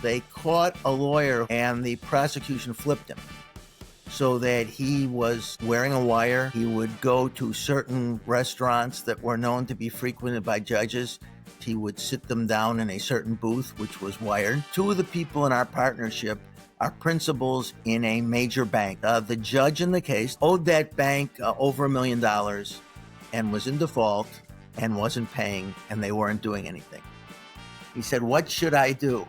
They caught a lawyer and the prosecution flipped him so that he was wearing a wire. He would go to certain restaurants that were known to be frequented by judges. He would sit them down in a certain booth, which was wired. Two of the people in our partnership are principals in a major bank. The judge in the case owed that bank over $1 million and was in default and wasn't paying, and they weren't doing anything. He said, "What should I do?"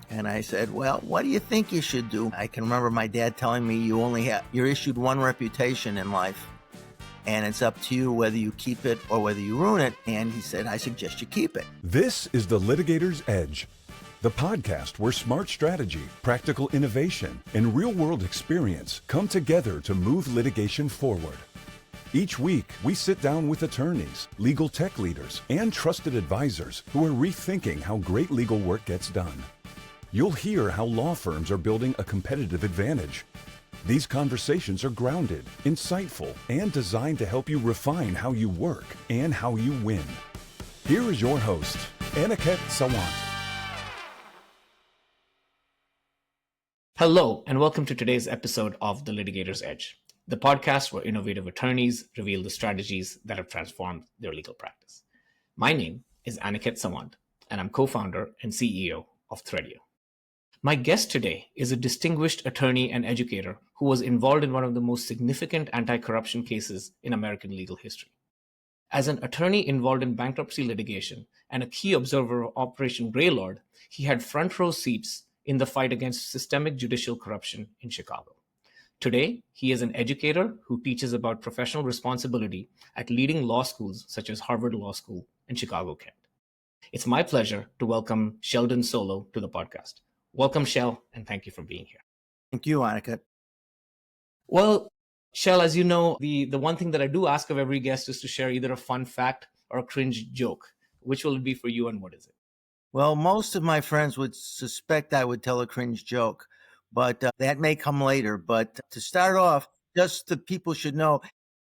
And I said, "Well, what do you think you should do?" I can remember my dad telling me, you're issued one reputation in life, and it's up to you whether you keep it or whether you ruin it. And he said, "I suggest you keep it." This is the Litigator's Edge, the podcast where smart strategy, practical innovation, and real-world experience come together to move litigation forward. Each week, we sit down with attorneys, legal tech leaders, and trusted advisors who are rethinking how great legal work gets done. You'll hear how law firms are building a competitive advantage. These conversations are grounded, insightful, and designed to help you refine how you work and how you win. Here is your host, Aniket Sawant. Hello, and welcome to today's episode of The Litigator's Edge, the podcast where innovative attorneys reveal the strategies that have transformed their legal practice. My name is Aniket Sawant, and I'm co-founder and CEO of Threadio. My guest today is a distinguished attorney and educator who was involved in one of the most significant anti-corruption cases in American legal history. As an attorney involved in bankruptcy litigation and a key observer of Operation Greylord, he had front row seats in the fight against systemic judicial corruption in Chicago. Today, he is an educator who teaches about professional responsibility at leading law schools such as Harvard Law School and Chicago Kent. It's my pleasure to welcome Sheldon Solow to the podcast. Welcome, Shel, and thank you for being here. Thank you, Aniket. Well, Shel, as you know, the one thing that I do ask of every guest is to share either a fun fact or a cringe joke. Which will it be for you, and what is it? Well, most of my friends would suspect I would tell a cringe joke, but that may come later. But to start off, just the people should know,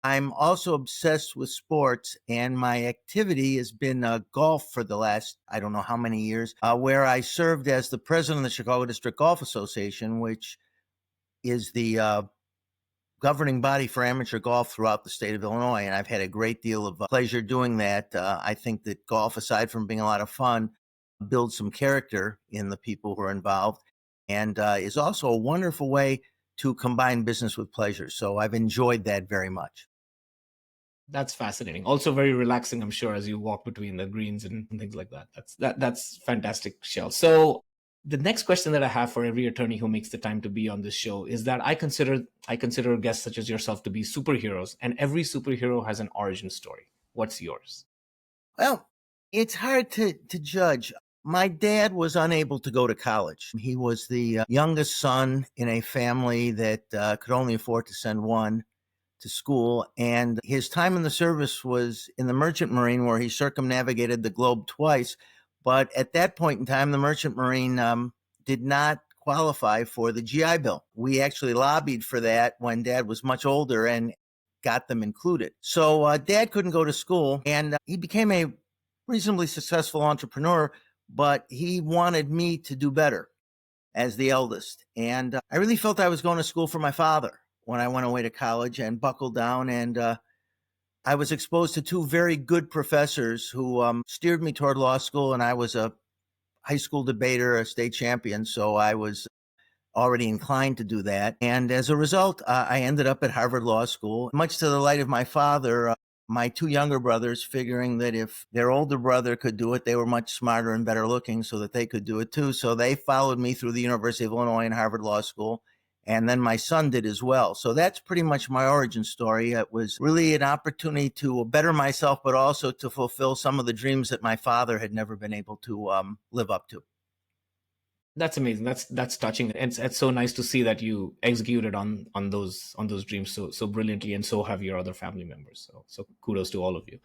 I'm also obsessed with sports, and my activity has been golf for the last, I don't know how many years, where I served as the president of the Chicago District Golf Association, which is the governing body for amateur golf throughout the state of Illinois. And I've had a great deal of pleasure doing that. I think that golf, aside from being a lot of fun, builds some character in the people who are involved, and is also a wonderful way to combine business with pleasure. So I've enjoyed that very much. That's fascinating. Also very relaxing, I'm sure, as you walk between the greens and things like that. That's fantastic, Shel. So the next question that I have for every attorney who makes the time to be on this show is that I consider guests such as yourself to be superheroes, and every superhero has an origin story. What's yours? Well, it's hard to judge. My dad was unable to go to college. He was the youngest son in a family that could only afford to send one to school. And his time in the service was in the Merchant Marine, where he circumnavigated the globe twice. But at that point in time, the Merchant Marine did not qualify for the GI Bill. We actually lobbied for that when Dad was much older and got them included. So Dad couldn't go to school, and he became a reasonably successful entrepreneur, but he wanted me to do better as the eldest. And I really felt I was going to school for my father when I went away to college and buckled down. And I was exposed to two very good professors who steered me toward law school. And I was a high school debater, a state champion. So I was already inclined to do that. And as a result, I ended up at Harvard Law School, much to the delight of my father. My two younger brothers, figuring that if their older brother could do it, they were much smarter and better looking, so that they could do it too. So they followed me through the University of Illinois and Harvard Law School. And then my son did as well. So that's pretty much my origin story. It was really an opportunity to better myself, but also to fulfill some of the dreams that my father had never been able to live up to. That's amazing. That's touching. It's so nice to see that you executed on those dreams so brilliantly, and so have your other family members. So kudos to all of you.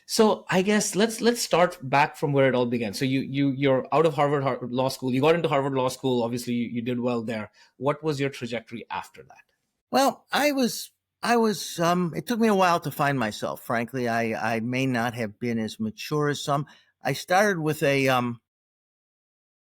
So I guess let's start back from where it all began. So you're out of Harvard Law School. You got into Harvard Law School. Obviously, you did well there. What was your trajectory after that? Well, I was. It took me a while to find myself. Frankly, I may not have been as mature as some. I started with a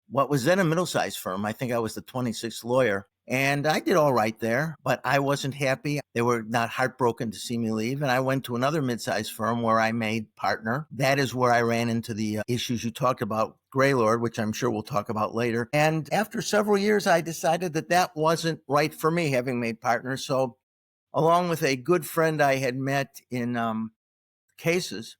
what was then a middle-sized firm. I think I was the 26th lawyer. And I did all right there, but I wasn't happy. They were not heartbroken to see me leave. And I went to another mid-sized firm where I made partner. That is where I ran into the issues you talked about, Greylord, which I'm sure we'll talk about later. And after several years, I decided that that wasn't right for me, having made partner. So along with a good friend I had met in cases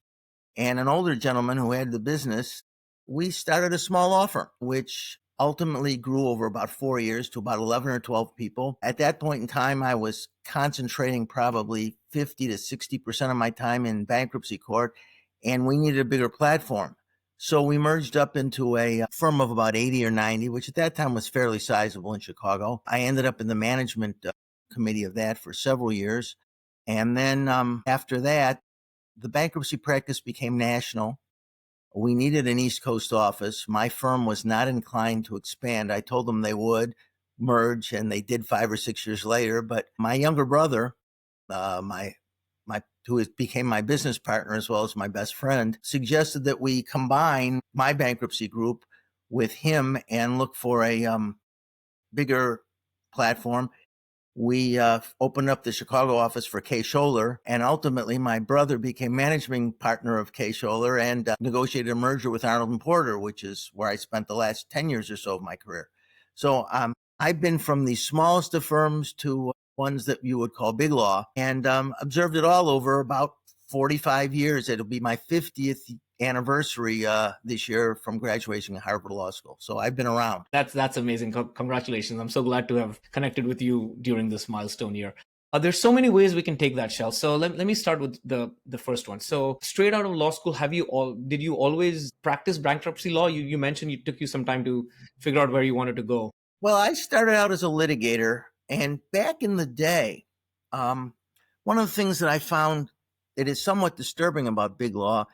and an older gentleman who had the business, we started a small law firm, which ultimately grew over about 4 years to about 11 or 12 people. At that point in time, I was concentrating probably 50 to 60% of my time in bankruptcy court, and we needed a bigger platform. So we merged up into a firm of about 80 or 90, which at that time was fairly sizable in Chicago. I ended up in the management committee of that for several years. And then after that, the bankruptcy practice became national. We needed an East Coast office. My firm was not inclined to expand. I told them they would merge, and they did 5 or 6 years later. But my younger brother, who became my business partner as well as my best friend, suggested that we combine my bankruptcy group with him and look for a bigger platform. We opened up the Chicago office for Kay Scholler, and ultimately my brother became managing partner of Kay Scholler and negotiated a merger with Arnold and Porter, which is where I spent the last 10 years or so of my career. So I've been from the smallest of firms to ones that you would call big law, and observed it all over about 45 years. It'll be my 50th anniversary this year from graduation at Harvard Law School. So I've been around. That's amazing. Congratulations. I'm so glad to have connected with you during this milestone year. There's so many ways we can take that, Shell. So let me start with the first one. So straight out of law school, did you always practice bankruptcy law? You mentioned it took you some time to figure out where you wanted to go. Well, I started out as a litigator, and back in the day, one of the things that I found that is somewhat disturbing about big law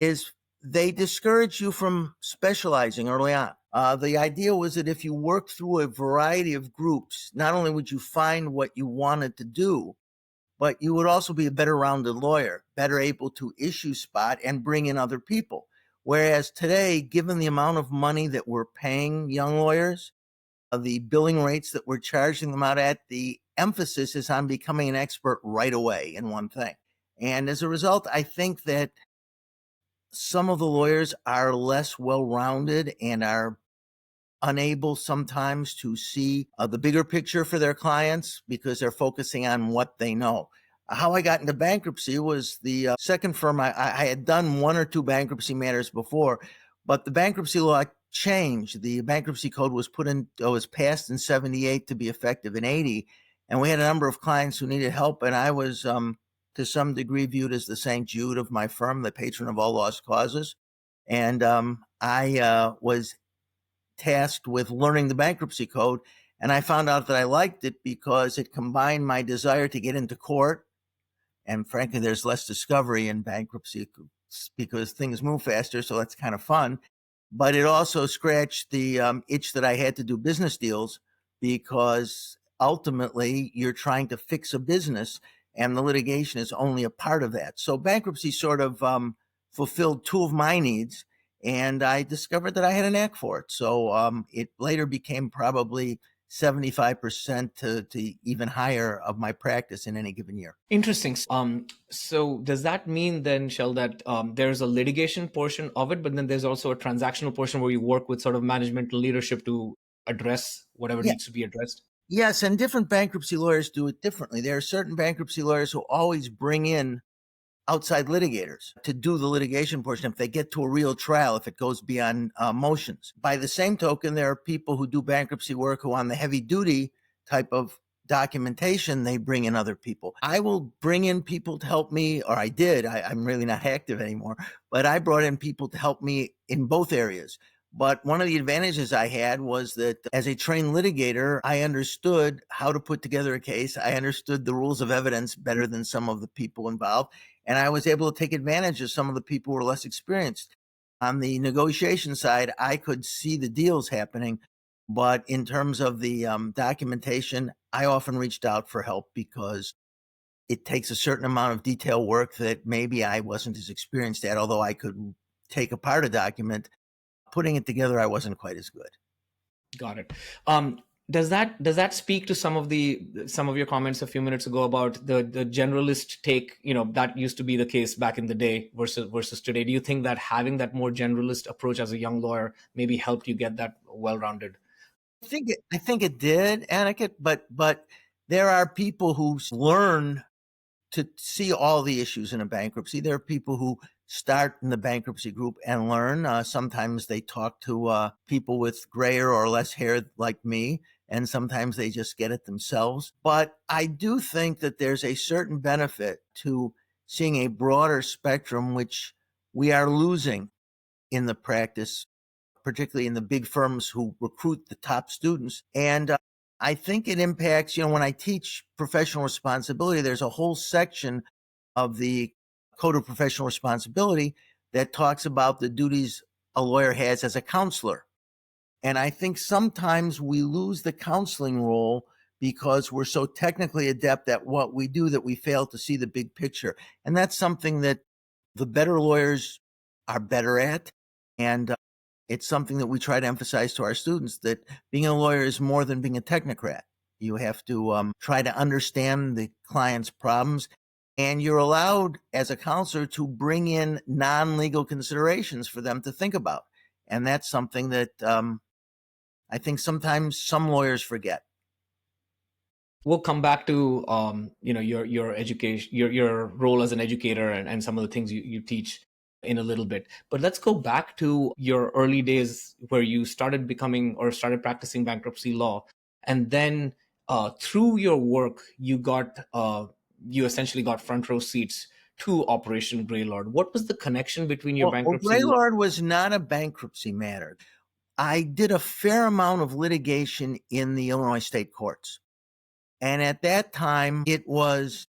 is they discourage you from specializing early on. The idea was that if you worked through a variety of groups, not only would you find what you wanted to do, but you would also be a better rounded lawyer, better able to issue spot and bring in other people. Whereas today, given the amount of money that we're paying young lawyers, the billing rates that we're charging them out at, the emphasis is on becoming an expert right away in one thing. And as a result, I think that some of the lawyers are less well-rounded and are unable sometimes to see the bigger picture for their clients because they're focusing on what they know. How I got into bankruptcy was the second firm. I had done one or two bankruptcy matters before, but the bankruptcy law changed. The bankruptcy code was passed in 78 to be effective in 80. And we had a number of clients who needed help. And I was, to some degree, viewed as the St. Jude of my firm, the patron of all lost causes. And I was tasked with learning the bankruptcy code. And I found out that I liked it because it combined my desire to get into court. And frankly, there's less discovery in bankruptcy because things move faster. So that's kind of fun. But it also scratched the itch that I had to do business deals because ultimately you're trying to fix a business and the litigation is only a part of that. So bankruptcy sort of fulfilled two of my needs, and I discovered that I had a knack for it. So it later became probably 75% to even higher of my practice in any given year. Interesting. So does that mean then, Shell, that there's a litigation portion of it, but then there's also a transactional portion where you work with sort of management leadership to address whatever needs to be addressed? Yes, and different bankruptcy lawyers do it differently. There are certain bankruptcy lawyers who always bring in outside litigators to do the litigation portion if they get to a real trial, if it goes beyond motions. By the same token, there are people who do bankruptcy work who on the heavy duty type of documentation, they bring in other people. I will bring in people to help me, or I did. I'm really not active anymore, but I brought in people to help me in both areas. But one of the advantages I had was that as a trained litigator, I understood how to put together a case. I understood the rules of evidence better than some of the people involved. And I was able to take advantage of some of the people who were less experienced. On the negotiation side, I could see the deals happening. But in terms of the documentation, I often reached out for help because it takes a certain amount of detail work that maybe I wasn't as experienced at, although I could take apart a document, putting it together, I wasn't quite as good. Got it. Does that speak to some of your comments a few minutes ago about the generalist take? That used to be the case back in the day versus today. Do you think that having that more generalist approach as a young lawyer maybe helped you get that well-rounded? I think it did, Aniket, but there are people who learn to see all the issues in a bankruptcy. There are people who start in the bankruptcy group and learn. Sometimes they talk to people with grayer or less hair like me, and sometimes they just get it themselves. But I do think that there's a certain benefit to seeing a broader spectrum, which we are losing in the practice, particularly in the big firms who recruit the top students. And I think it impacts, when I teach professional responsibility, there's a whole section of the Code of Professional Responsibility that talks about the duties a lawyer has as a counselor. And I think sometimes we lose the counseling role because we're so technically adept at what we do that we fail to see the big picture. And that's something that the better lawyers are better at. And it's something that we try to emphasize to our students, that being a lawyer is more than being a technocrat. You have to try to understand the client's problems, and you're allowed as a counselor to bring in non-legal considerations for them to think about. And that's something that I think sometimes some lawyers forget. We'll come back to your education, your role as an educator, and some of the things you teach in a little bit. But let's go back to your early days where you started practicing bankruptcy law, and then through your work you essentially got front row seats to Operation Greylord. What was the connection between your bankruptcy? Greylord was not a bankruptcy matter. I did a fair amount of litigation in the Illinois state courts. And at that time, it was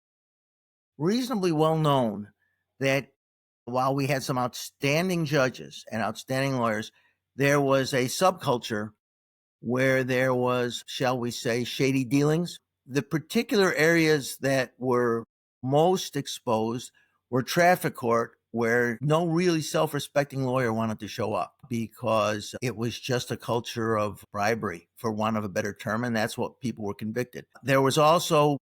reasonably well known that while we had some outstanding judges and outstanding lawyers, there was a subculture where there was, shall we say, shady dealings. The particular areas that were most exposed were traffic court, where no really self-respecting lawyer wanted to show up because it was just a culture of bribery, for want of a better term, and that's what people were convicted. There was also,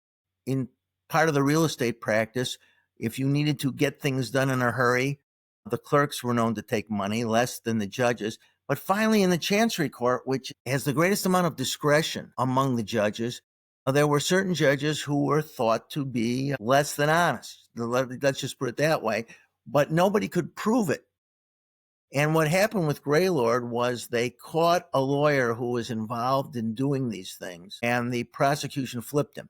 in part of the real estate practice, if you needed to get things done in a hurry, the clerks were known to take money, less than the judges. But finally, in the Chancery Court, which has the greatest amount of discretion among the judges, there were certain judges who were thought to be less than honest. Let's just put it that way. But nobody could prove it. And what happened with Greylord was they caught a lawyer who was involved in doing these things, and the prosecution flipped him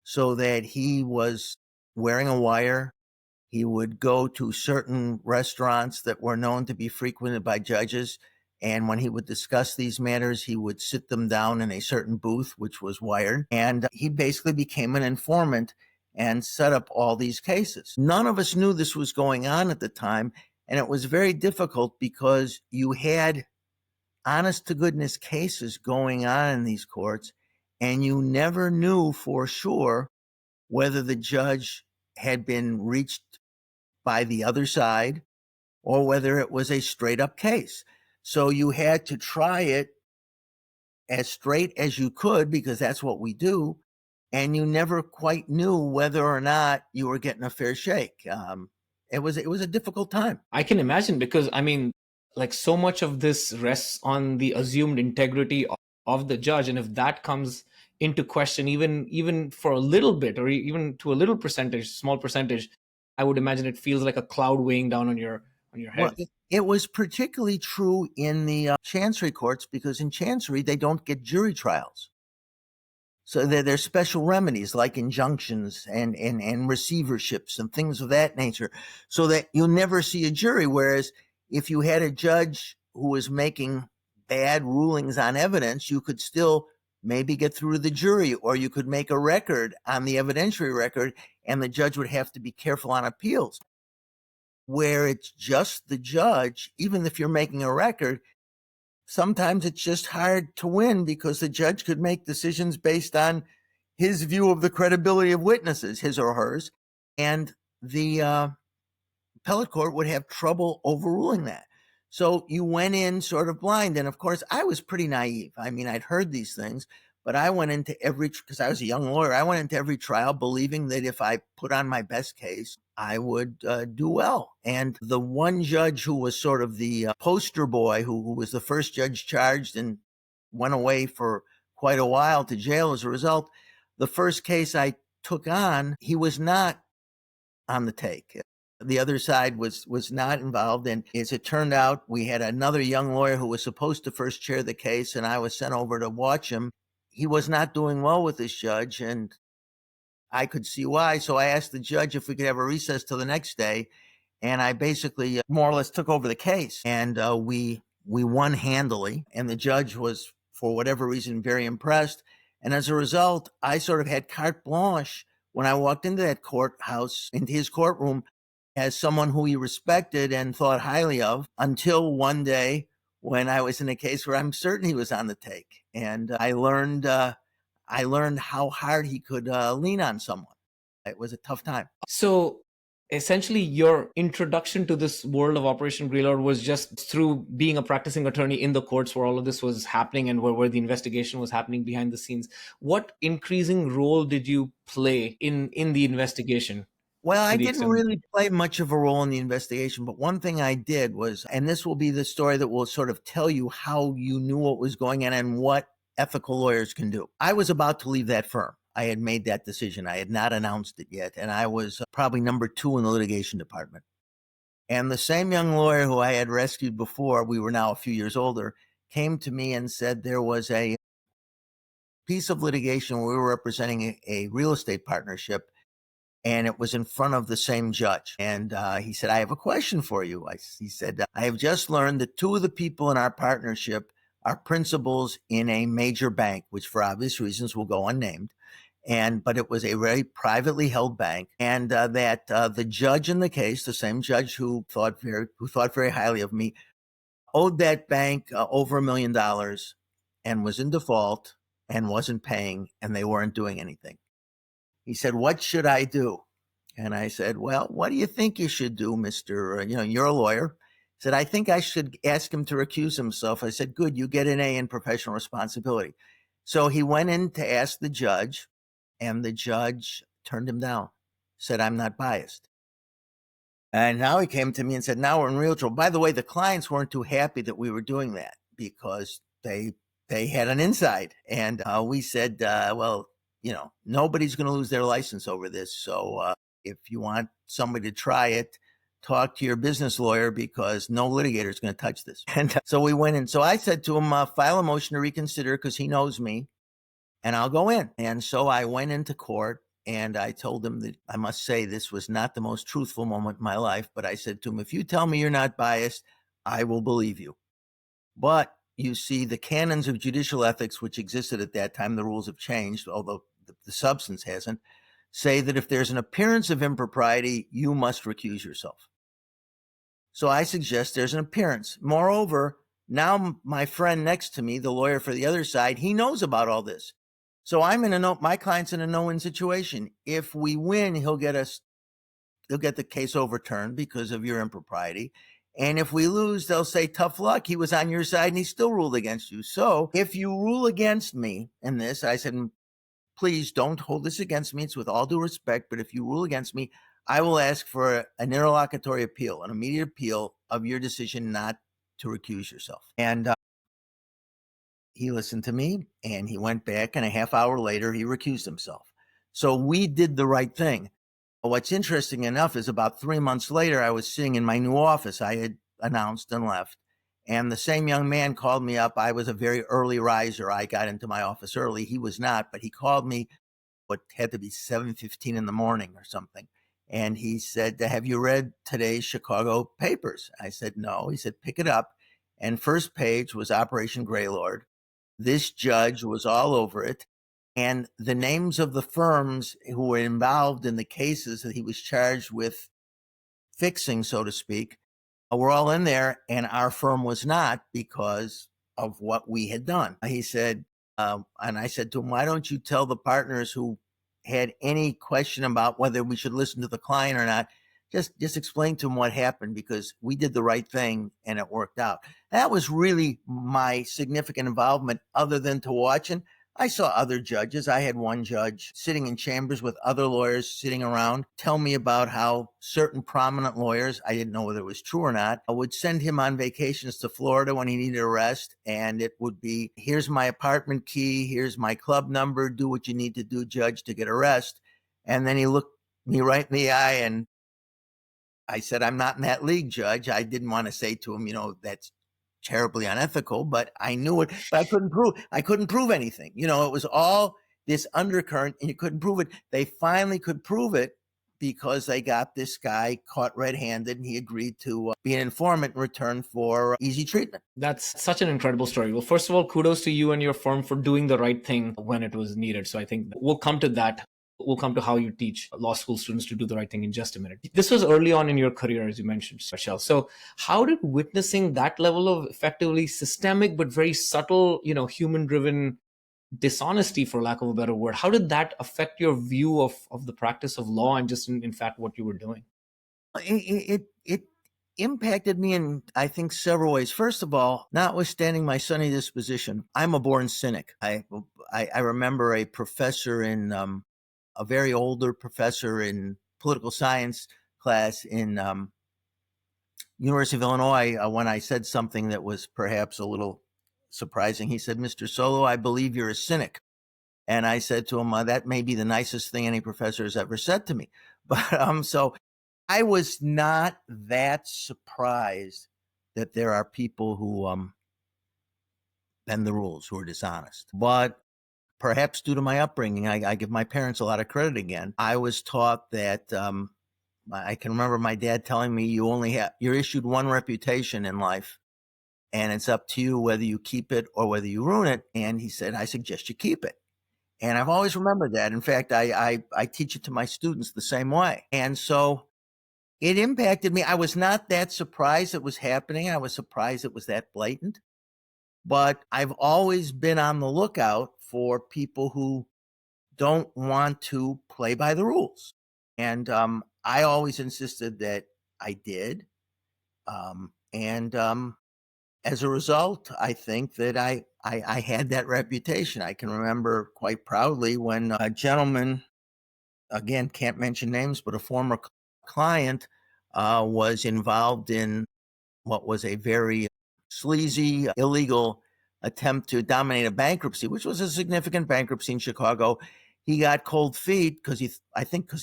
so that he was wearing a wire. He would go to certain restaurants that were known to be frequented by judges. And when he would discuss these matters, he would sit them down in a certain booth, which was wired. And he basically became an informant and set up all these cases. None of us knew this was going on at the time. And it was very difficult because you had honest to goodness cases going on in these courts, and you never knew for sure whether the judge had been reached by the other side or whether it was a straight up case. So you had to try it as straight as you could, because that's what we do. And you never quite knew whether or not you were getting a fair shake. It was a difficult time. I can imagine, because like so much of this rests on the assumed integrity of the judge, and if that comes into question, even for a little bit, or even to a little small percentage, I would imagine it feels like a cloud weighing down on your head. Well, it was particularly true in the Chancery courts, because in Chancery they don't get jury trials. So there's special remedies like injunctions and receiverships and things of that nature, so that you'll never see a jury. Whereas if you had a judge who was making bad rulings on evidence, you could still maybe get through to the jury, or you could make a record on the evidentiary record, and the judge would have to be careful on appeals. Where it's just the judge, even if you're making a record, sometimes it's just hard to win, because the judge could make decisions based on his view of the credibility of witnesses, his or hers, and the appellate court would have trouble overruling that. So you went in sort of blind. And of course, I was pretty naive. I mean, I'd heard these things, but I went into because I was a young lawyer, I went into every trial believing that if I put on my best case, I would do well. And the one judge who was sort of the poster boy, who was the first judge charged and went away for quite a while to jail as a result, the first case I took on, he was not on the take. The other side was not involved. And as it turned out, we had another young lawyer who was supposed to first chair the case, and I was sent over to watch him. He was not doing well with this judge, and I could see why. So I asked the judge if we could have a recess till the next day, and I basically more or less took over the case. And we won handily, and the judge was, for whatever reason, very impressed. And as a result, I sort of had carte blanche when I walked into that courthouse, into his courtroom, as someone who he respected and thought highly of, until one day when I was in a case where I'm certain he was on the take. And I learned how hard he could lean on someone. It was a tough time. So essentially, your introduction to this world of Operation Greylord was just through being a practicing attorney in the courts where all of this was happening and where the investigation was happening behind the scenes. What increasing role did you play in the investigation? Well, I didn't really play much of a role in the investigation, but one thing I did was, and this will be the story that will sort of tell you how you knew what was going on and what ethical lawyers can do. I was about to leave that firm. I had made that decision. I had not announced it yet, and I was probably number 2 in the litigation department. And the same young lawyer who I had rescued before, we were now a few years older, came to me and said there was a piece of litigation where we were representing a real estate partnership, and it was in front of the same judge. And he said, I have a question for you. He said, I have just learned that 2 of the people in our partnership are principals in a major bank, which for obvious reasons will go unnamed. But it was a very privately held bank, and that the judge in the case, the same judge who thought very highly of me, owed that bank over $1 million and was in default and wasn't paying, and they weren't doing anything. He said, what should I do? And I said, well, what do you think you should do, Mr. You're a lawyer. He said, I think I should ask him to recuse himself. I said, good, you get an A in professional responsibility. So he went in to ask the judge, and the judge turned him down, said, I'm not biased. And now he came to me and said, now we're in real trouble. By the way, the clients weren't too happy that we were doing that because they had an inside. And we said, well, nobody's going to lose their license over this. So if you want somebody to try it, talk to your business lawyer because no litigator is going to touch this. And so we went in. So I said to him, file a motion to reconsider because he knows me and I'll go in. And so I went into court and I told him that, I must say, this was not the most truthful moment in my life, but I said to him, if you tell me you're not biased, I will believe you. But you see, the canons of judicial ethics, which existed at that time, the rules have changed, although the substance hasn't, say that if there's an appearance of impropriety, you must recuse yourself. So I suggest there's an appearance. Moreover, now my friend next to me, the lawyer for the other side, he knows about all this. So I'm my client's in a no-win situation. If we win, he'll get the case overturned because of your impropriety. And if we lose, they'll say, tough luck, he was on your side and he still ruled against you. So if you rule against me in this, I said, please don't hold this against me. It's with all due respect, but if you rule against me, I will ask for an interlocutory appeal, an immediate appeal of your decision not to recuse yourself. And he listened to me and he went back, and a half hour later, he recused himself. So we did the right thing. What's interesting enough is about 3 months later, I was sitting in my new office. I had announced and left. And the same young man called me up. I was a very early riser. I got into my office early. He was not, but he called me what had to be 7:15 in the morning or something. And he said, have you read today's Chicago papers? I said, no. He said, pick it up. And first page was Operation Greylord. This judge was all over it. And the names of the firms who were involved in the cases that he was charged with fixing, so to speak, were all in there, and our firm was not because of what we had done. He said, and I said to him, why don't you tell the partners who had any question about whether we should listen to the client or not, just explain to him what happened, because we did the right thing and it worked out. That was really my significant involvement, other than to watching. I saw other judges. I had one judge sitting in chambers with other lawyers sitting around tell me about how certain prominent lawyers, I didn't know whether it was true or not, would send him on vacations to Florida when he needed a rest. And it would be, here's my apartment key, here's my club number, do what you need to do, judge, to get a rest. And then he looked me right in the eye, and I said, I'm not in that league, Judge. I didn't want to say to him, that's terribly unethical, but I knew it, but I couldn't prove anything. It was all this undercurrent, and you couldn't prove it. They finally could prove it because they got this guy caught red-handed, and he agreed to be an informant in return for easy treatment. That's such an incredible story. Well, first of all, kudos to you and your firm for doing the right thing when it was needed. So I think we'll come to that. We'll come to how you teach law school students to do the right thing in just a minute. This was early on in your career, as you mentioned, Shel. So how did witnessing that level of effectively systemic but very subtle, human-driven dishonesty, for lack of a better word, how did that affect your view of the practice of law and just in fact what you were doing? It impacted me in, I think, several ways. First of all, notwithstanding my sunny disposition, I'm a born cynic. I remember a professor in a very older professor in political science class in University of Illinois, when I said something that was perhaps a little surprising, he said, "Mr. Solow, I believe you're a cynic." And I said to him, that may be the nicest thing any professor has ever said to me. But so I was not that surprised that there are people who bend the rules, who are dishonest. But perhaps due to my upbringing, I give my parents a lot of credit again. I was taught that I can remember my dad telling me, you're issued one reputation in life, and it's up to you whether you keep it or whether you ruin it. And he said, I suggest you keep it. And I've always remembered that. In fact, I teach it to my students the same way. And so it impacted me. I was not that surprised it was happening. I was surprised it was that blatant. But I've always been on the lookout for people who don't want to play by the rules. And I always insisted that I did. And as a result, I think that I had that reputation. I can remember quite proudly when a gentleman, again, can't mention names, but a former client was involved in what was a very sleazy, illegal attempt to dominate a bankruptcy, which was a significant bankruptcy in Chicago. He got cold feet because he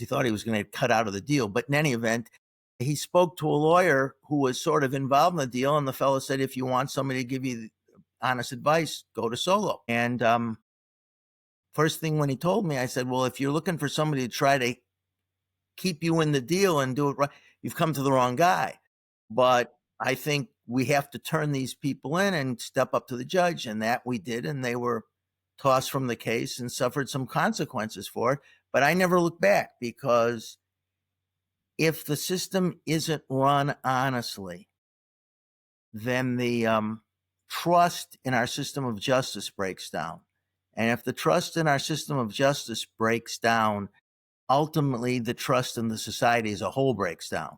thought he was going to get cut out of the deal. But in any event, he spoke to a lawyer who was sort of involved in the deal, and the fellow said, if you want somebody to give you honest advice, go to Solow. And first thing when he told me, I said, well, if you're looking for somebody to try to keep you in the deal and do it right, you've come to the wrong guy. But I think we have to turn these people in and step up to the judge, and that we did, and they were tossed from the case and suffered some consequences for it. But I never looked back, because if the system isn't run honestly, then the trust in our system of justice breaks down. And if the trust in our system of justice breaks down, ultimately the trust in the society as a whole breaks down.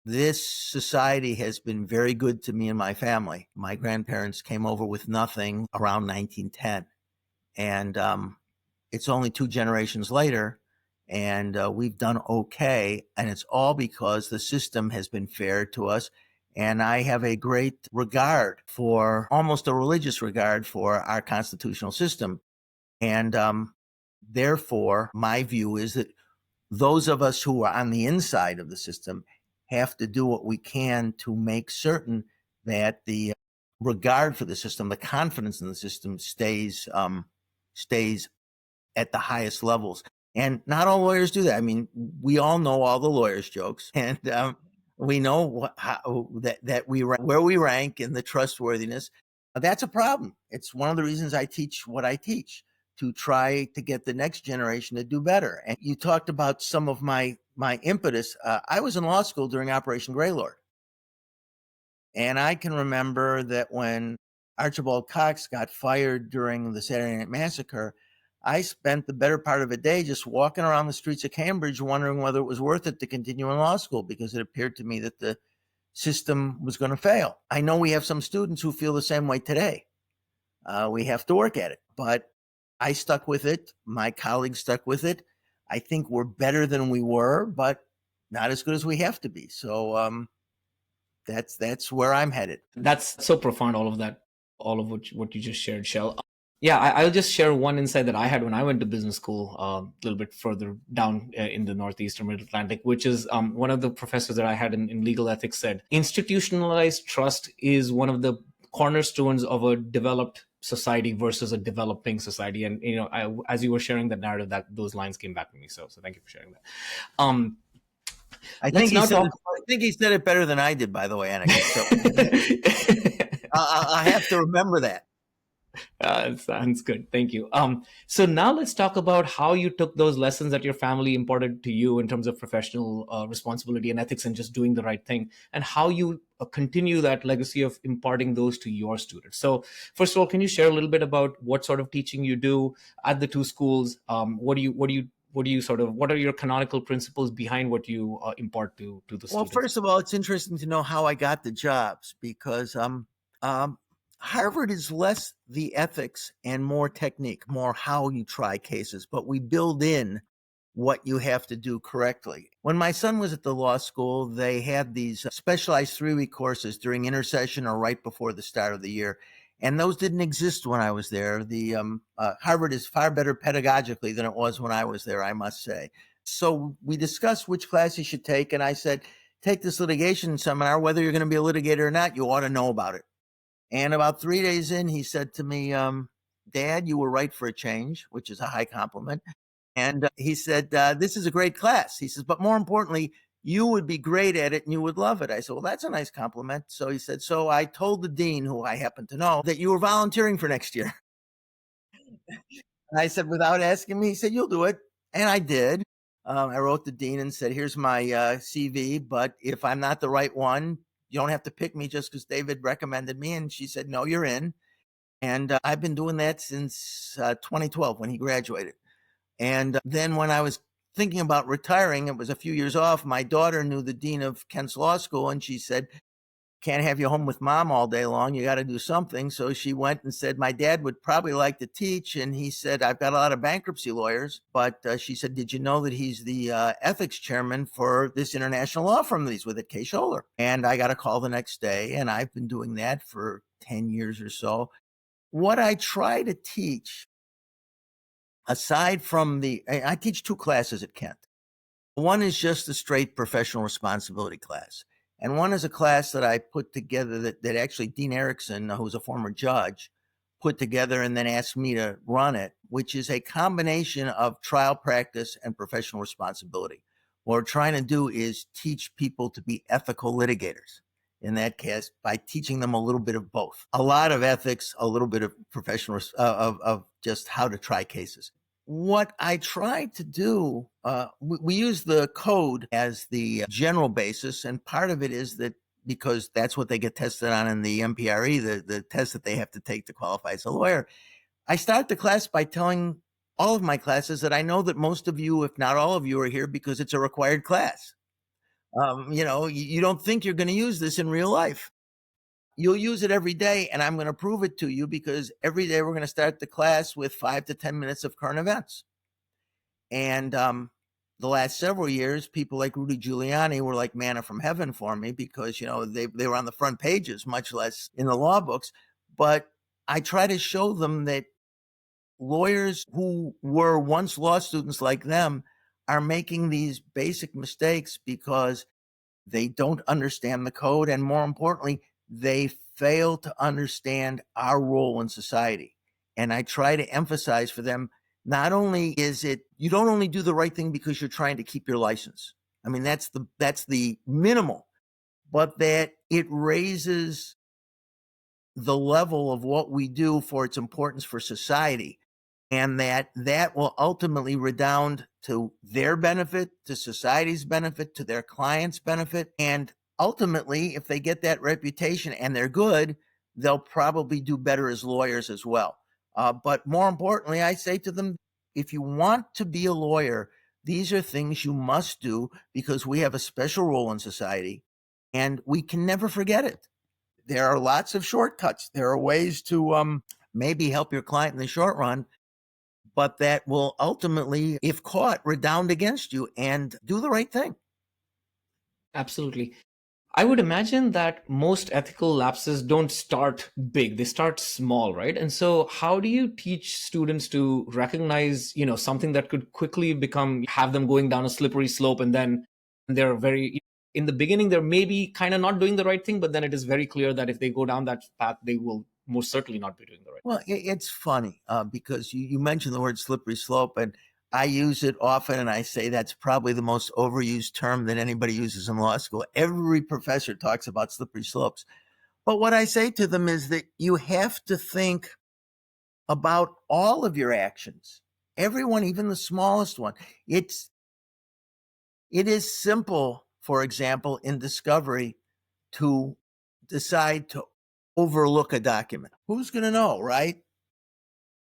This society has been very good to me and my family. My grandparents came over with nothing around 1910. And it's only 2 generations later, and we've done okay. And it's all because the system has been fair to us. And I have a great regard for, almost a religious regard for, our constitutional system. And therefore, my view is that those of us who are on the inside of the system have to do what we can to make certain that the regard for the system, the confidence in the system stays at the highest levels. And not all lawyers do that. I mean, we all know all the lawyers' jokes, and we know where we rank in the trustworthiness. That's a problem. It's one of the reasons I teach what I teach, to try to get the next generation to do better. And you talked about some of my impetus. I was in law school during Operation Greylord. And I can remember that when Archibald Cox got fired during the Saturday Night Massacre, I spent the better part of a day just walking around the streets of Cambridge wondering whether it was worth it to continue in law school, because it appeared to me that the system was going to fail. I know we have some students who feel the same way today. We have to work at it, but I stuck with it. My colleagues stuck with it. I think we're better than we were, but not as good as we have to be. So that's where I'm headed. That's so profound, all of that, all of what you just shared, Shell. Yeah, I'll just share one insight that I had when I went to business school a little bit further down in the Northeast or Mid-Atlantic, which is one of the professors that I had in legal ethics said, institutionalized trust is one of the cornerstones of a developed society versus a developing society. And, as you were sharing that narrative, that those lines came back to me. So thank you for sharing that. I think he said it better than I did, by the way, Aniket. So I have to remember that. Sounds good. Thank you. So now let's talk about how you took those lessons that your family imparted to you in terms of professional responsibility and ethics and just doing the right thing, and how you continue that legacy of imparting those to your students. So first of all, can you share a little bit about what sort of teaching you do at the two schools? What are your canonical principles behind what you impart to the students? Well, first of all, it's interesting to know how I got the jobs, because Harvard is less the ethics and more technique, more how you try cases, but we build in what you have to do correctly. When my son was at the law school, they had these specialized 3-week courses during intersession or right before the start of the year. And those didn't exist when I was there. The Harvard is far better pedagogically than it was when I was there, I must say. So we discussed which class he should take. And I said, take this litigation seminar, whether you're going to be a litigator or not, you ought to know about it. And about 3 days in, he said to me, Dad, you were right for a change, which is a high compliment. And he said, this is a great class. He says, but more importantly, you would be great at it and you would love it. I said, well, that's a nice compliment. So he said, so I told the dean, who I happen to know, that you were volunteering for next year. And I said, without asking me, he said, you'll do it. And I did. I wrote the dean and said, here's my CV, but if I'm not the right one, you don't have to pick me just because David recommended me. And she said, no, you're in. And I've been doing that since 2012 when he graduated. And then when I was thinking about retiring, it was a few years off. My daughter knew the dean of Kent's Law School, and she said, can't have you home with mom all day long. You got to do something. So she went and said, my dad would probably like to teach. And he said, I've got a lot of bankruptcy lawyers. But she said, did you know that he's the ethics chairman for this international law firm that he's with at K. Scholler? And I got a call the next day. And I've been doing that for 10 years or so. What I try to teach, aside from I teach 2 classes at Kent. One is just a straight professional responsibility class. And one is a class that I put together that actually Dean Erickson, who's a former judge, put together and then asked me to run it, which is a combination of trial practice and professional responsibility. What we're trying to do is teach people to be ethical litigators. In that case, by teaching them a little bit of both, a lot of ethics, a little bit of professional, of just how to try cases. What I try to do, we use the code as the general basis, and part of it is that because that's what they get tested on in the MPRE, the test that they have to take to qualify as a lawyer. I start the class by telling all of my classes that I know that most of you, if not all of you, are here because it's a required class. You don't think you're going to use this in real life. You'll use it every day, and I'm going to prove it to you because every day we're going to start the class with 5 to 10 minutes of current events. And the last several years, people like Rudy Giuliani were like manna from heaven for me because, they were on the front pages, much less in the law books. But I try to show them that lawyers who were once law students like them are making these basic mistakes because they don't understand the code. And more importantly, they fail to understand our role in society. And I try to emphasize for them, not only is it, you don't only do the right thing because you're trying to keep your license. I mean, that's the minimal, but that it raises the level of what we do for its importance for society. And that will ultimately redound to their benefit, to society's benefit, to their clients' benefit. And ultimately, if they get that reputation and they're good, they'll probably do better as lawyers as well. But more importantly, I say to them, If you want to be a lawyer, these are things you must do because we have a special role in society and we can never forget it. There are lots of shortcuts. There are ways to maybe help your client in the short run, but that will ultimately, if caught, redound against you. And do the right thing. Absolutely. I would imagine that most ethical lapses don't start big, they start small, right? And so how do you teach students to recognize, something that could quickly have them going down a slippery slope, and then they're in the beginning, they're maybe kind of not doing the right thing, but then it is very clear that if they go down that path, they will most certainly not be doing the right thing. Well, it's funny because you mentioned the word slippery slope, and I use it often, and I say that's probably the most overused term that anybody uses in law school. Every professor talks about slippery slopes. But what I say to them is that you have to think about all of your actions, everyone, even the smallest one. It is simple, for example, in discovery to decide to overlook a document. Who's going to know, right?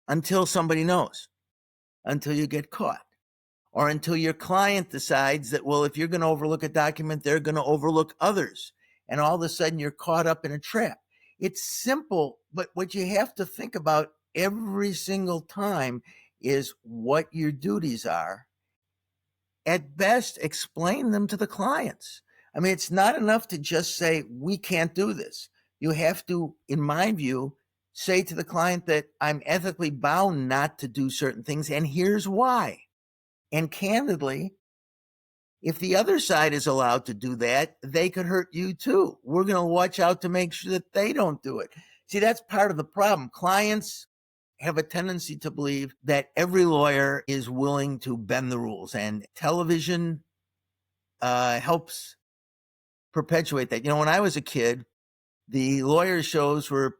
Until somebody knows, until you get caught, or until your client decides that, well, if you're going to overlook a document, they're going to overlook others. And all of a sudden you're caught up in a trap. It's simple, but what you have to think about every single time is what your duties are. At best, explain them to the clients. I mean, it's not enough to just say, we can't do this. You have to, in my view, say to the client that I'm ethically bound not to do certain things, and here's why. And candidly, if the other side is allowed to do that, they could hurt you too. We're going to watch out to make sure that they don't do it. See, that's part of the problem. Clients have a tendency to believe that every lawyer is willing to bend the rules, and television helps perpetuate that. When I was a kid, the lawyer shows were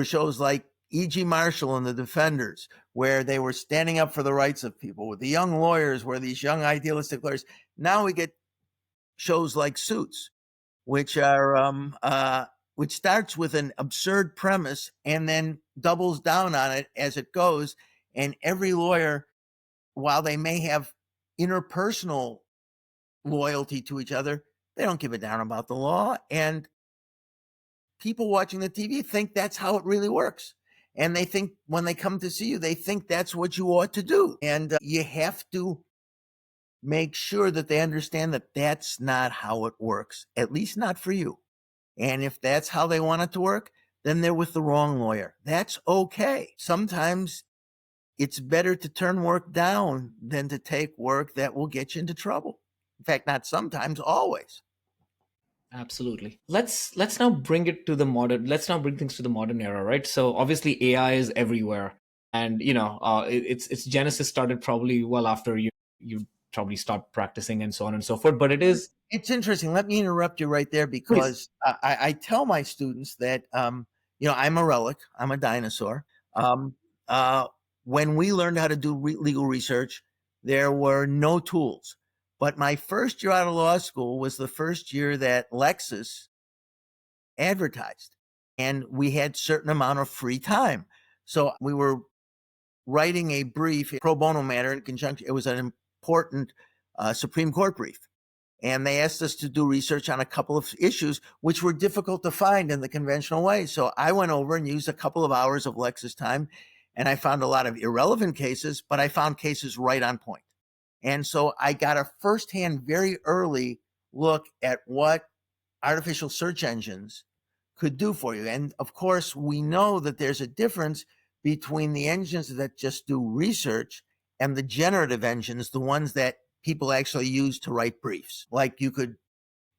shows like E.G. Marshall and the Defenders, where they were standing up for the rights of people. With the young lawyers were these young idealistic lawyers. Now we get shows like Suits, which are which starts with an absurd premise and then doubles down on it as it goes. And every lawyer, while they may have interpersonal loyalty to each other, they don't give a damn about the law. And people watching the TV think that's how it really works. And they think when they come to see you, they think that's what you ought to do. And you have to make sure that they understand that that's not how it works, at least not for you. And if that's how they want it to work, then they're with the wrong lawyer. That's okay. Sometimes it's better to turn work down than to take work that will get you into trouble. In fact, not sometimes, always. Absolutely. Let's now bring it to the modern. Let's now bring things to the modern era, right? So obviously AI is everywhere, and its genesis started probably well after you probably stopped practicing and so on and so forth. But it's interesting. Let me interrupt you right there because I tell my students that I'm a relic. I'm a dinosaur. When we learned how to do legal research, there were no tools. But my first year out of law school was the first year that Lexus advertised, and we had certain amount of free time. So we were writing a brief, pro bono matter in conjunction. It was an important Supreme Court brief. And they asked us to do research on a couple of issues which were difficult to find in the conventional way. So I went over and used a couple of hours of Lexus time, and I found a lot of irrelevant cases, but I found cases right on point. And so I got a firsthand, very early look at what artificial search engines could do for you. And of course, we know that there's a difference between the engines that just do research and the generative engines, the ones that people actually use to write briefs. Like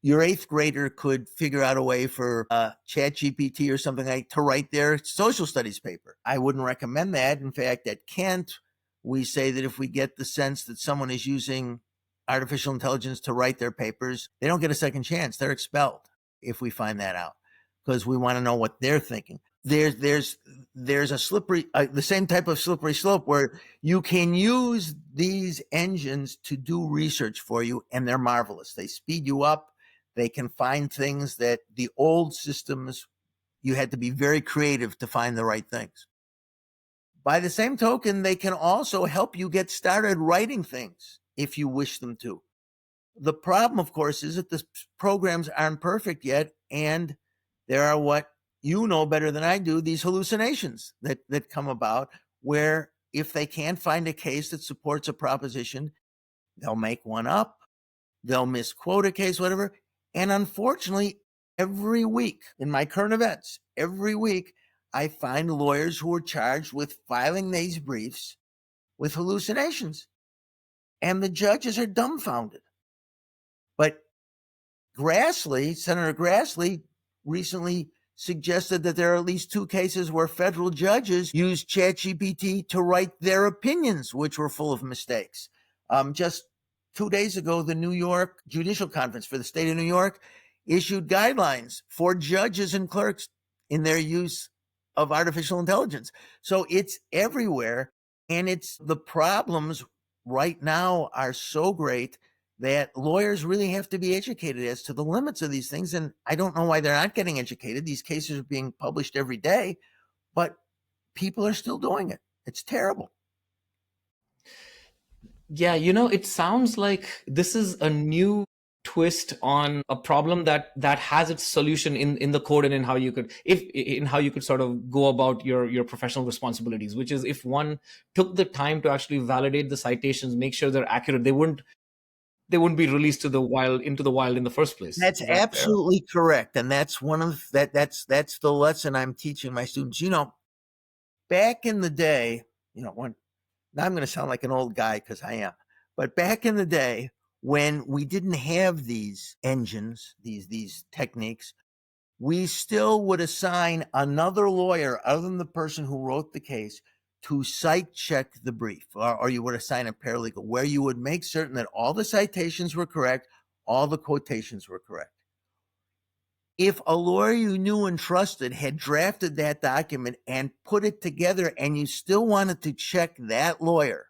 your eighth grader could figure out a way for ChatGPT or something like to write their social studies paper. I wouldn't recommend that. In fact, at Kent, we say that if we get the sense that someone is using artificial intelligence to write their papers, they don't get a second chance. They're expelled if we find that out, because we want to know what they're thinking. There's a slippery, the same type of slippery slope where you can use these engines to do research for you, and they're marvelous. They speed you up. They can find things that the old systems, you had to be very creative to find the right things. By the same token, they can also help you get started writing things if you wish them to. The problem, of course, is that the programs aren't perfect yet, and there are, what you know better than I do, these hallucinations that come about, where if they can't find a case that supports a proposition, they'll make one up, they'll misquote a case, whatever. And unfortunately, every week in my current events, every week, I find lawyers who are charged with filing these briefs with hallucinations. And the judges are dumbfounded. But Senator Grassley recently suggested that there are at least 2 cases where federal judges used ChatGPT to write their opinions, which were full of mistakes. Just 2 days ago, the New York Judicial Conference for the state of New York issued guidelines for judges and clerks in their use of artificial intelligence. So it's everywhere. And the problems right now are so great that lawyers really have to be educated as to the limits of these things. And I don't know why they're not getting educated. These cases are being published every day, but people are still doing it. It's terrible. Yeah, it sounds like this is a new twist on a problem that has its solution in the code, and in how you could sort of go about your professional responsibilities, which is, if one took the time to actually validate the citations, make sure they're accurate, they wouldn't be released into the wild in the first place. That's absolutely correct. And that's that's the lesson I'm teaching my students. Back in the day, when now I'm going to sound like an old guy, because I am, but back in the day when we didn't have these engines, these techniques, we still would assign another lawyer other than the person who wrote the case to cite check the brief, or you would assign a paralegal, where you would make certain that all the citations were correct, all the quotations were correct. If a lawyer you knew and trusted had drafted that document and put it together, and you still wanted to check that lawyer,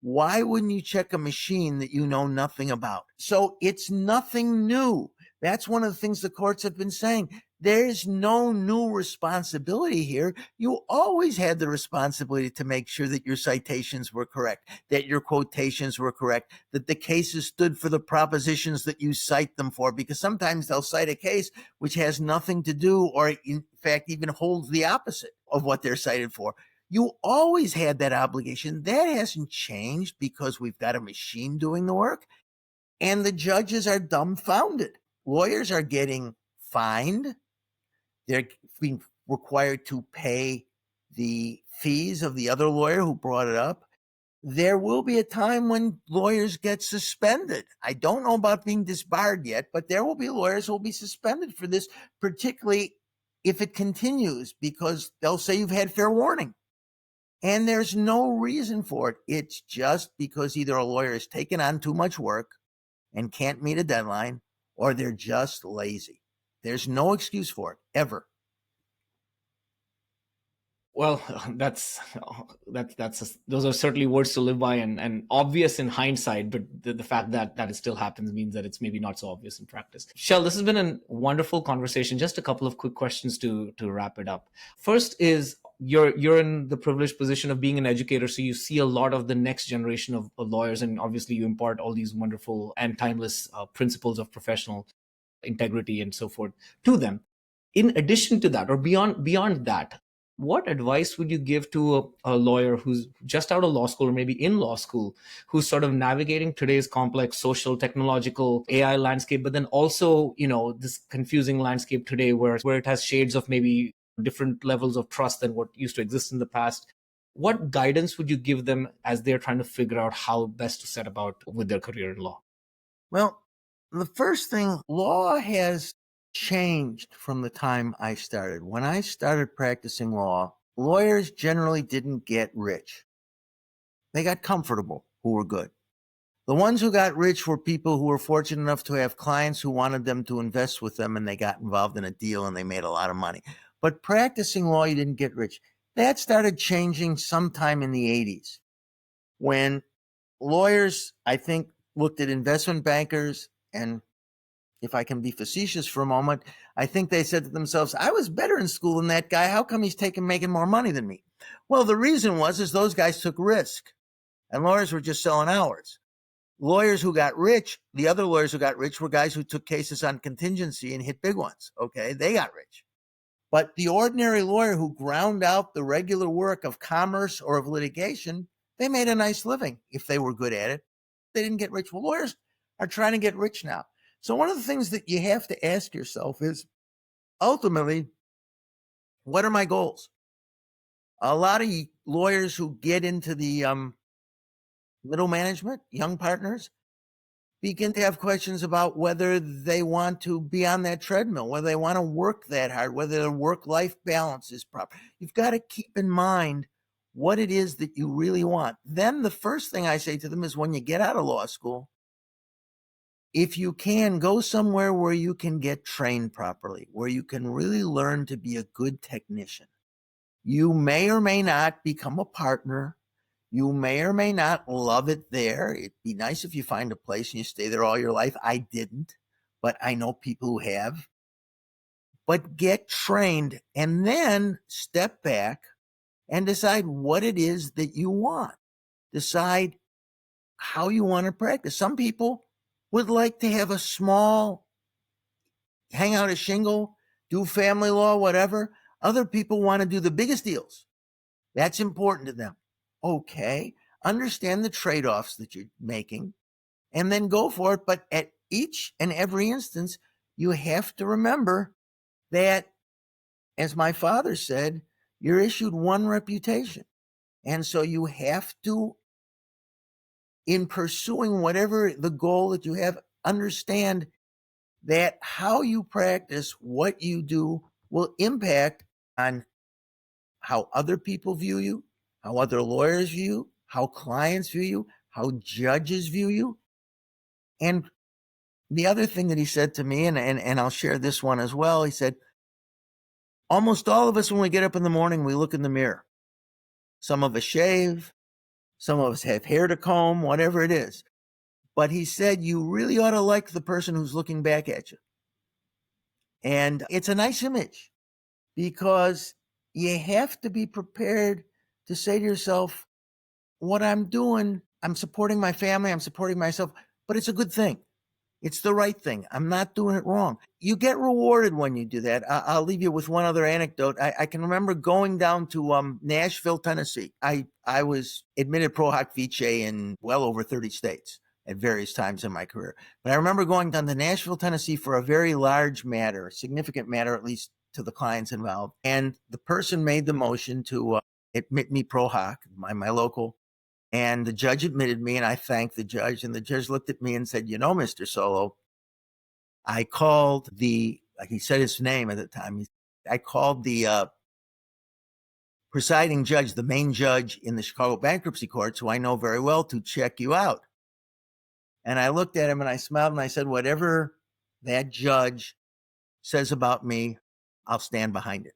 why wouldn't you check a machine that you know nothing about? So it's nothing new. That's one of the things the courts have been saying. There's no new responsibility here. You always had the responsibility to make sure that your citations were correct, that your quotations were correct, that the cases stood for the propositions that you cite them for, because sometimes they'll cite a case which has nothing to do, or in fact even holds the opposite of what they're cited for. You always had that obligation. That hasn't changed because we've got a machine doing the work, and the judges are dumbfounded. Lawyers are getting fined. They're being required to pay the fees of the other lawyer who brought it up. There will be a time when lawyers get suspended. I don't know about being disbarred yet, but there will be lawyers who will be suspended for this, particularly if it continues, because they'll say you've had fair warning. And there's no reason for it. It's just because either a lawyer has taken on too much work and can't meet a deadline, or they're just lazy. There's no excuse for it, ever. Well, those are certainly words to live by, and obvious in hindsight, but the fact that it still happens means that it's maybe not so obvious in practice. Shel, this has been a wonderful conversation. Just a couple of quick questions to wrap it up. First is, you're in the privileged position of being an educator, so you see a lot of the next generation of lawyers, and obviously you impart all these wonderful and timeless principles of professional integrity and so forth to them. In addition to that, or beyond that, what advice would you give to a lawyer who's just out of law school, or maybe in law school, who's sort of navigating today's complex social, technological, AI landscape, but then also, this confusing landscape today where it has shades of maybe different levels of trust than what used to exist in the past? What guidance would you give them as they're trying to figure out how best to set about with their career in law? Well, the first thing, law has changed from the time I started. When I started practicing law, lawyers generally didn't get rich. They got comfortable, who were good. The ones who got rich were people who were fortunate enough to have clients who wanted them to invest with them, and they got involved in a deal and they made a lot of money. But practicing law, you didn't get rich. That started changing sometime in the 80s, when lawyers, I think, looked at investment bankers, and if I can be facetious for a moment, I think they said to themselves, I was better in school than that guy. How come he's making more money than me? Well, the reason is those guys took risk, and lawyers were just selling hours. Lawyers who got rich, the other lawyers who got rich were guys who took cases on contingency and hit big ones. Okay, they got rich. But the ordinary lawyer who ground out the regular work of commerce or of litigation, they made a nice living if they were good at it. They didn't get rich. Well, lawyers are trying to get rich now. So one of the things that you have to ask yourself is, ultimately, what are my goals? A lot of lawyers who get into the middle management, young partners, begin to have questions about whether they want to be on that treadmill, whether they want to work that hard, whether their work-life balance is proper. You've got to keep in mind what it is that you really want. Then the first thing I say to them is, when you get out of law school, if you can, go somewhere where you can get trained properly, where you can really learn to be a good technician. You may or may not become a partner. You may or may not love it there. It'd be nice if you find a place and you stay there all your life. I didn't, but I know people who have. But get trained and then step back and decide what it is that you want. Decide how you want to practice. Some people would like to have a small, hang out a shingle, do family law, whatever. Other people want to do the biggest deals. That's important to them. Okay, understand the trade-offs that you're making and then go for it. But at each and every instance, you have to remember that, as my father said, you're issued one reputation. And so you have to, in pursuing whatever the goal that you have, understand that how you practice, what you do, will impact on how other people view you, how other lawyers view you, how clients view you, how judges view you. And the other thing that he said to me, and I'll share this one as well, he said, almost all of us, when we get up in the morning, we look in the mirror. Some of us shave, some of us have hair to comb, whatever it is. But he said, you really ought to like the person who's looking back at you. And it's a nice image, because you have to be prepared to say to yourself, what I'm doing, I'm supporting my family, I'm supporting myself, but it's a good thing. It's the right thing. I'm not doing it wrong. You get rewarded when you do that. I'll leave you with one other anecdote. I can remember going down to Nashville, Tennessee. I was admitted pro hoc vice in well over 30 states at various times in my career. But I remember going down to Nashville, Tennessee for a very large matter, a significant matter, at least to the clients involved. And the person made the motion to admit me pro hoc, my local. And the judge admitted me, and I thanked the judge. And the judge looked at me and said, you know, Mr. Solow, I called he said his name at the time. I called the presiding judge, the main judge in the Chicago bankruptcy courts, who I know very well, to check you out. And I looked at him and I smiled and I said, whatever that judge says about me, I'll stand behind it.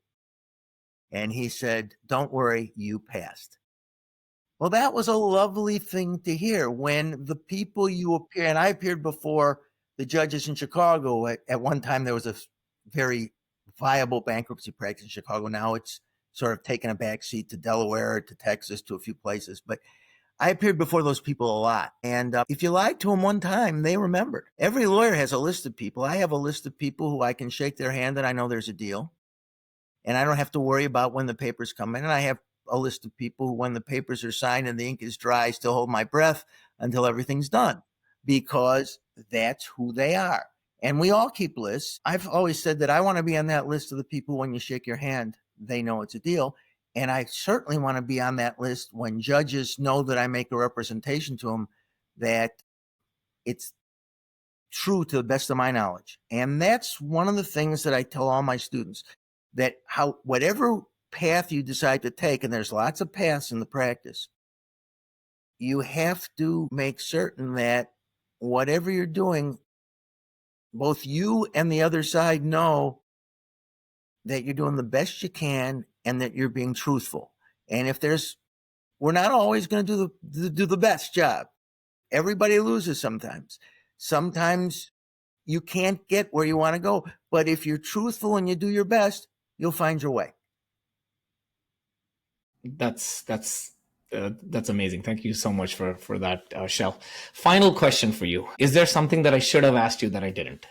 And he said, don't worry, you passed. Well, that was a lovely thing to hear when the people you appear, and I appeared before the judges in Chicago. At one time, there was a very viable bankruptcy practice in Chicago. Now it's sort of taken a back seat to Delaware, to Texas, to a few places. But I appeared before those people a lot. And if you lied to them one time, they remembered. Every lawyer has a list of people. I have a list of people who I can shake their hand and I know there's a deal. And I don't have to worry about when the papers come in. And I have a list of people who, when the papers are signed and the ink is dry, still hold my breath until everything's done, because that's who they are. And we all keep lists. I've always said that I want to be on that list of the people when you shake your hand, they know it's a deal. And I certainly want to be on that list when judges know that I make a representation to them that it's true to the best of my knowledge. And that's one of the things that I tell all my students, that whatever path you decide to take, and there's lots of paths in the practice, you have to make certain that whatever you're doing, both you and the other side know that you're doing the best you can and that you're being truthful. And if we're not always going to do the best job. Everybody loses sometimes. Sometimes you can't get where you want to go. But if you're truthful and you do your best, you'll find your way. That's amazing. Thank you so much for that, Shell. Final question for you: is there something that I should have asked you that I didn't?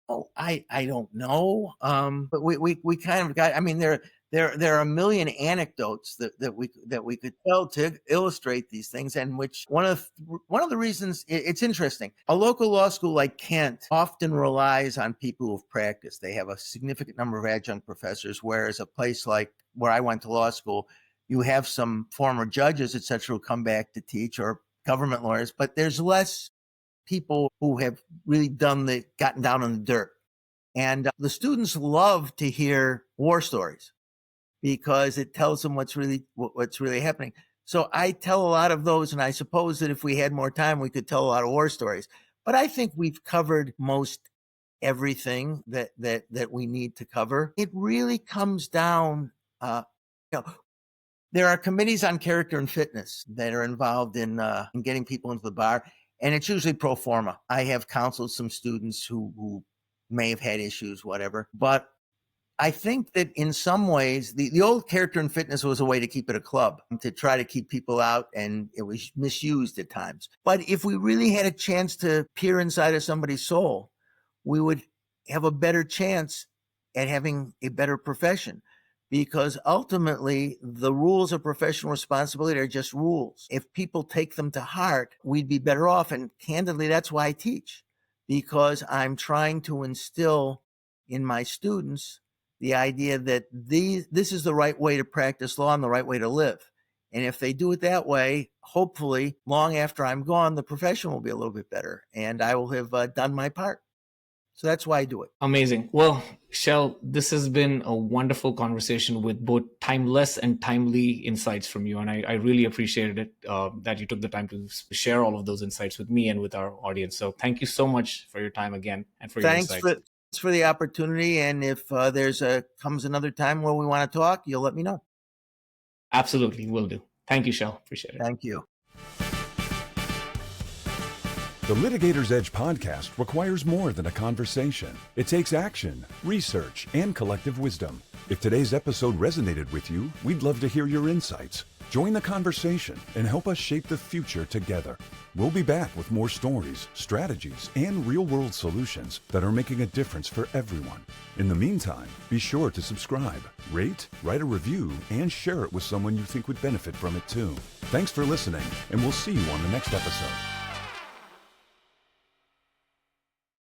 Oh, I don't know. But we kind of got. I mean, there are a million anecdotes that we could tell to illustrate these things, and which one of the reasons it's interesting. A local law school like Kent often relies on people who've practiced. They have a significant number of adjunct professors, whereas a place like where I went to law school, you have some former judges, et cetera, who come back to teach, or government lawyers, but there's less people who have really gotten down in the dirt. And the students love to hear war stories because it tells them what's really happening. So I tell a lot of those, and I suppose that if we had more time, we could tell a lot of war stories. But I think we've covered most everything that we need to cover. It really comes down, there are committees on character and fitness that are involved in getting people into the bar, and it's usually pro forma. I have counseled some students who may have had issues, whatever. But I think that in some ways, the old character and fitness was a way to keep it a club, to try to keep people out, and it was misused at times. But if we really had a chance to peer inside of somebody's soul, we would have a better chance at having a better profession. Because ultimately, the rules of professional responsibility are just rules. If people take them to heart, we'd be better off. And candidly, that's why I teach, because I'm trying to instill in my students the idea that this is the right way to practice law and the right way to live. And if they do it that way, hopefully, long after I'm gone, the profession will be a little bit better, and I will have done my part. So that's why I do it. Amazing. Well, Shell, this has been a wonderful conversation with both timeless and timely insights from you. And I really appreciated it that you took the time to share all of those insights with me and with our audience. So thank you so much for your time again and for your insights. Thanks for the opportunity. And if comes another time where we want to talk, you'll let me know. Absolutely. Will do. Thank you, Shell. Appreciate it. Thank you. The Litigator's Edge podcast requires more than a conversation. It takes action, research, and collective wisdom. If today's episode resonated with you, we'd love to hear your insights. Join the conversation and help us shape the future together. We'll be back with more stories, strategies, and real-world solutions that are making a difference for everyone. In the meantime, be sure to subscribe, rate, write a review, and share it with someone you think would benefit from it too. Thanks for listening, and we'll see you on the next episode.